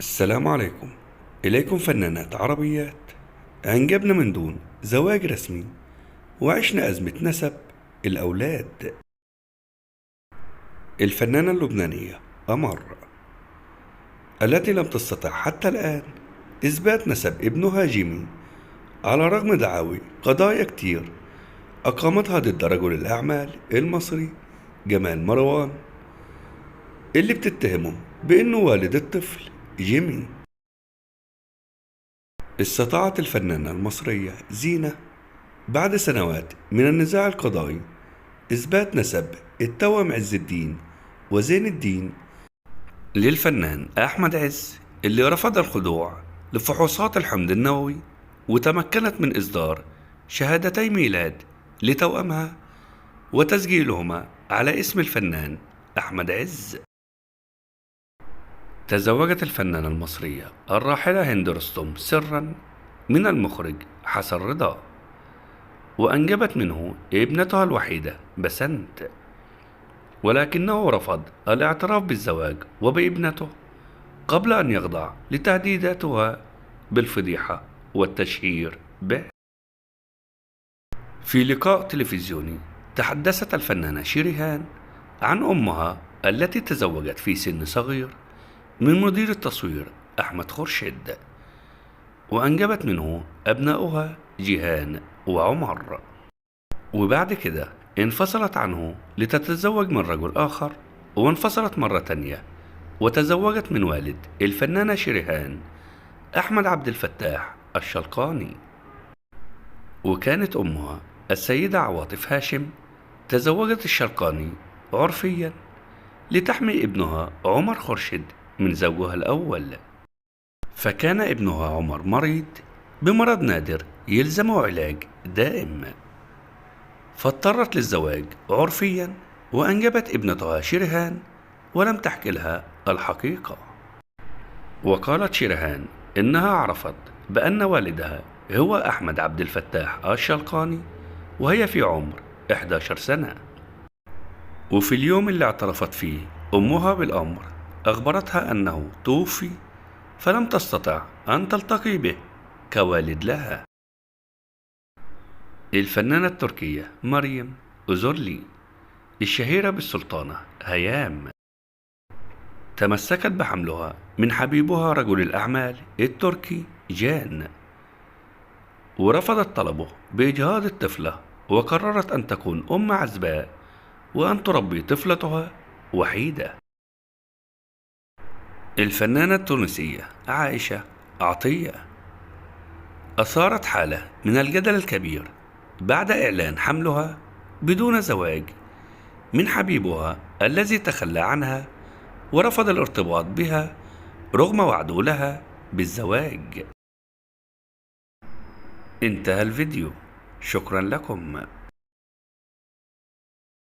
السلام عليكم. إليكم فنانات عربيات أنجبنا من دون زواج رسمي وعشنا أزمة نسب الأولاد. الفنانة اللبنانية قمر التي لم تستطع حتى الآن إثبات نسب ابنها جيمي على رغم دعاوي قضايا كتير أقامتها ضد رجل الأعمال المصري جمال مروان اللي بتتهمه بأنه والد الطفل جيمي. استطاعت الفنانة المصرية زينة بعد سنوات من النزاع القضائي إثبات نسب التوأم عز الدين وزين الدين للفنان أحمد عز اللي رفض الخضوع لفحوصات الحمض النووي، وتمكنت من إصدار شهادتي ميلاد لتوأمها وتسجيلهما على اسم الفنان أحمد عز. تزوجت الفنانة المصرية الراحلة هند رستم سرا من المخرج حسن رضا، وأنجبت منه ابنتها الوحيدة بسنت، ولكنه رفض الاعتراف بالزواج وبابنته قبل أن يخضع لتهديداتها بالفضيحة والتشهير به. في لقاء تلفزيوني تحدثت الفنانة شيريهان عن أمها التي تزوجت في سن صغير من مدير التصوير أحمد خورشيد، وأنجبت منه أبناؤها جيهان وعمر، وبعد كده انفصلت عنه لتتزوج من رجل آخر، وانفصلت مرة تانية وتزوجت من والد الفنانة شريهان أحمد عبد الفتاح الشلقاني. وكانت أمها السيدة عواطف هاشم تزوجت الشلقاني عرفيا لتحمي ابنها عمر خورشيد من زوجها الأول، فكان ابنها عمر مريض بمرض نادر يلزمه علاج دائم، فاضطرت للزواج عرفيا وأنجبت ابنتها شريهان ولم تحكي لها الحقيقة. وقالت شريهان إنها عرفت بأن والدها هو أحمد عبد الفتاح الشلقاني وهي في عمر 11 سنة، وفي اليوم اللي اعترفت فيه أمها بالأمر أخبرتها أنه توفي فلم تستطع أن تلتقي به كوالد لها. الفنانة التركية مريم أوزورلي الشهيرة بالسلطانة هيام تمسكت بحملها من حبيبها رجل الأعمال التركي جان، ورفضت طلبه بإجهاض الطفلة، وقررت أن تكون أم عزباء وأن تربي طفلتها وحيدة. الفنانة التونسية عائشة عطية أثارت حالة من الجدل الكبير بعد إعلان حملها بدون زواج من حبيبها الذي تخلى عنها ورفض الارتباط بها رغم وعده لها بالزواج. انتهى الفيديو، شكرا لكم.